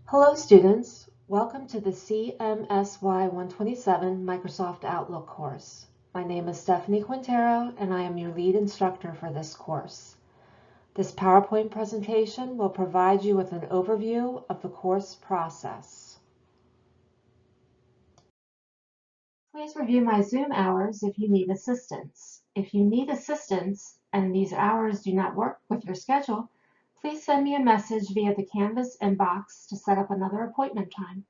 Hello students, welcome to the CMSY 127 Microsoft Outlook course. My name is Stephanie Quintero and I am your lead instructor for this course. This PowerPoint presentation will provide you with an overview of the course process. Please review my Zoom hours if you need assistance. If you need assistance and these hours do not work with your schedule, please send me a message via the Canvas inbox to set up another appointment time.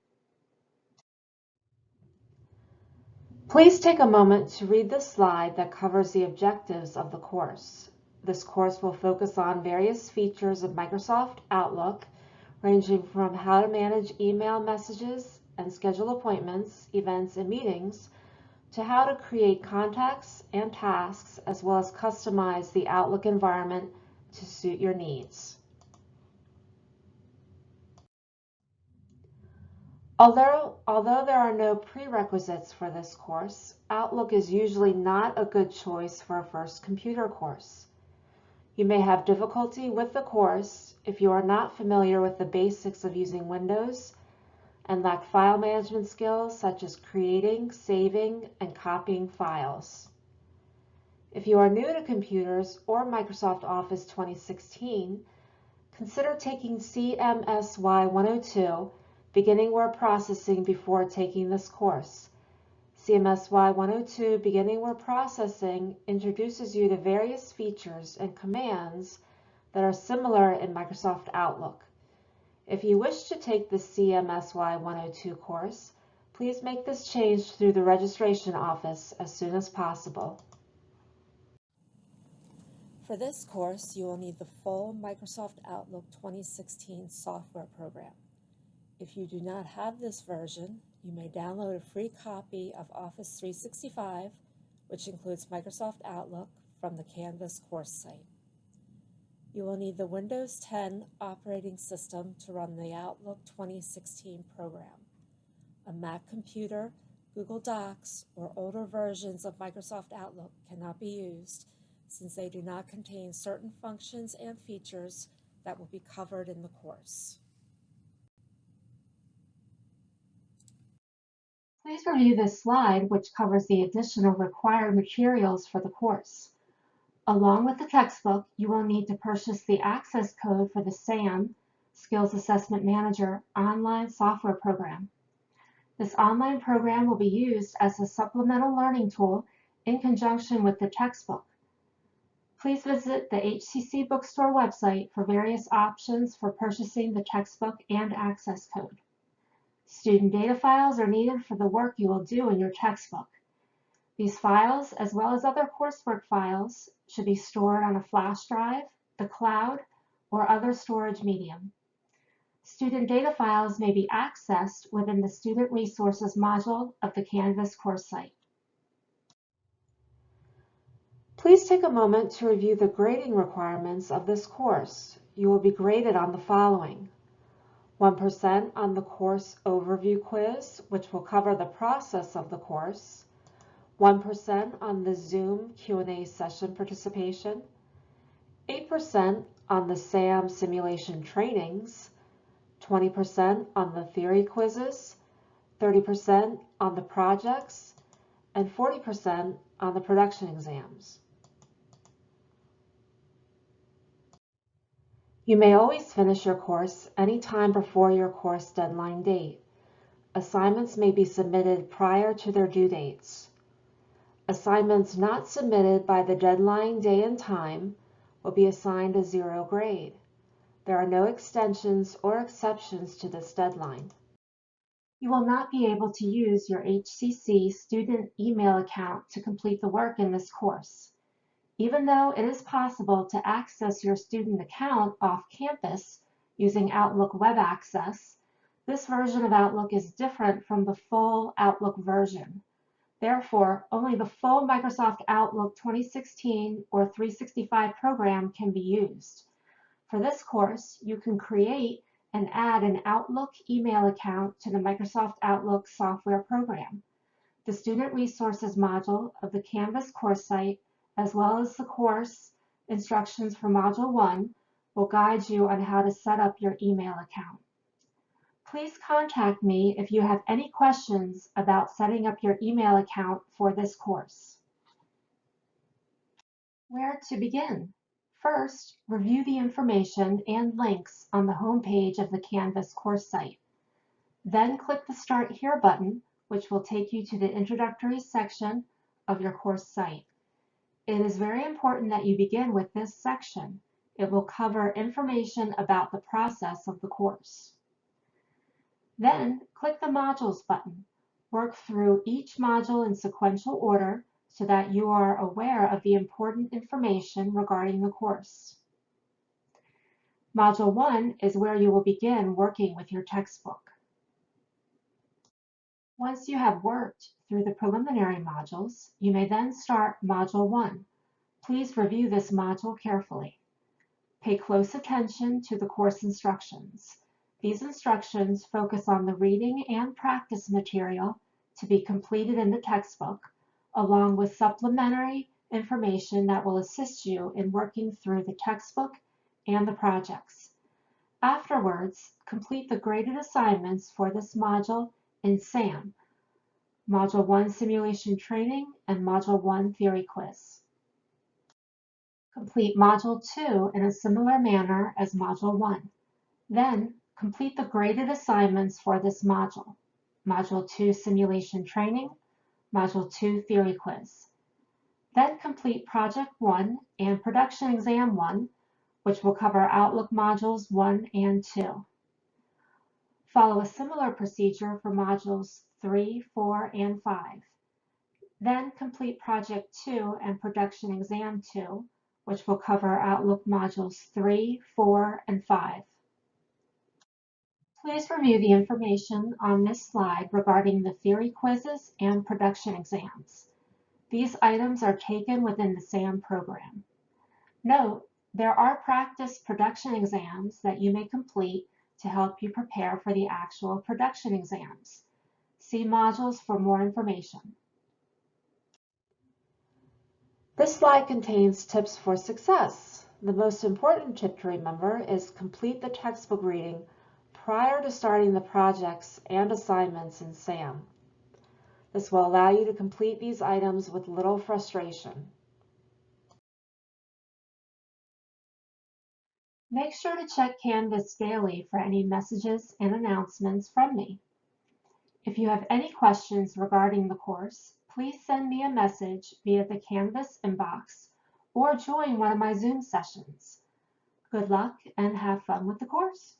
Please take a moment to read the slide that covers the objectives of the course. This course will focus on various features of Microsoft Outlook, ranging from how to manage email messages and schedule appointments, events, and meetings, to how to create contacts and tasks, as well as customize the Outlook environment to suit your needs. Although there are no prerequisites for this course, Outlook is usually not a good choice for a first computer course. You may have difficulty with the course if you are not familiar with the basics of using Windows and lack file management skills such as creating, saving, and copying files. If you are new to computers or Microsoft Office 2016, consider taking CMSY 102, Beginning Word Processing, before taking this course. CMSY 102 Beginning Word Processing introduces you to various features and commands that are similar in Microsoft Outlook. If you wish to take the CMSY 102 course, please make this change through the registration office as soon as possible. For this course, you will need the full Microsoft Outlook 2016 software program. If you do not have this version, you may download a free copy of Office 365, which includes Microsoft Outlook, from the Canvas course site. You will need the Windows 10 operating system to run the Outlook 2016 program. A Mac computer, Google Docs, or older versions of Microsoft Outlook cannot be used since they do not contain certain functions and features that will be covered in the course. Please review this slide, which covers the additional required materials for the course. Along with the textbook, you will need to purchase the access code for the SAM, Skills Assessment Manager, online software program. This online program will be used as a supplemental learning tool in conjunction with the textbook. Please visit the HCC Bookstore website for various options for purchasing the textbook and access code. Student data files are needed for the work you will do in your textbook. These files, as well as other coursework files, should be stored on a flash drive, the cloud, or other storage medium. Student data files may be accessed within the Student Resources module of the Canvas course site. Please take a moment to review the grading requirements of this course. You will be graded on the following: 1% on the course overview quiz, which will cover the process of the course, 1% on the Zoom Q&A session participation, 8% on the SAM simulation trainings, 20% on the theory quizzes, 30% on the projects, and 40% on the production exams. You may always finish your course anytime before your course deadline date. Assignments may be submitted prior to their due dates. Assignments not submitted by the deadline day and time will be assigned a 0 grade. There are no extensions or exceptions to this deadline. You will not be able to use your HCC student email account to complete the work in this course. Even though it is possible to access your student account off campus using Outlook Web Access, this version of Outlook is different from the full Outlook version. Therefore, only the full Microsoft Outlook 2016 or 365 program can be used. For this course, you can create and add an Outlook email account to the Microsoft Outlook software program. The Student Resources module of the Canvas course site, as well as the course instructions for Module 1, will guide you on how to set up your email account. Please contact me if you have any questions about setting up your email account for this course. Where to begin? First, review the information and links on the home page of the Canvas course site. Then click the Start Here button, which will take you to the introductory section of your course site. It is very important that you begin with this section. It will cover information about the process of the course. Then click the Modules button. Work through each module in sequential order so that you are aware of the important information regarding the course. Module 1 is where you will begin working with your textbook. Once you have worked through the preliminary modules, you may then start Module 1. Please review this module carefully. Pay close attention to the course instructions. These instructions focus on the reading and practice material to be completed in the textbook, along with supplementary information that will assist you in working through the textbook and the projects. Afterwards, complete the graded assignments for this module in SAM, Module 1 Simulation Training and Module 1 Theory Quiz. Complete Module 2 in a similar manner as Module 1. Then, complete the graded assignments for this module, Module 2 Simulation Training, Module 2 Theory Quiz. Then complete Project 1 and Production Exam 1, which will cover Outlook Modules 1 and 2. Follow a similar procedure for Modules 3, 4, and 5. Then complete Project 2 and Production Exam 2, which will cover Outlook Modules 3, 4, and 5. Please review the information on this slide regarding the theory quizzes and production exams. These items are taken within the SAM program. Note, there are practice production exams that you may complete to help you prepare for the actual production exams. See modules for more information. This slide contains tips for success. The most important tip to remember is complete the textbook reading prior to starting the projects and assignments in SAM. This will allow you to complete these items with little frustration. Make sure to check Canvas daily for any messages and announcements from me. If you have any questions regarding the course, please send me a message via the Canvas inbox or join one of my Zoom sessions. Good luck and have fun with the course.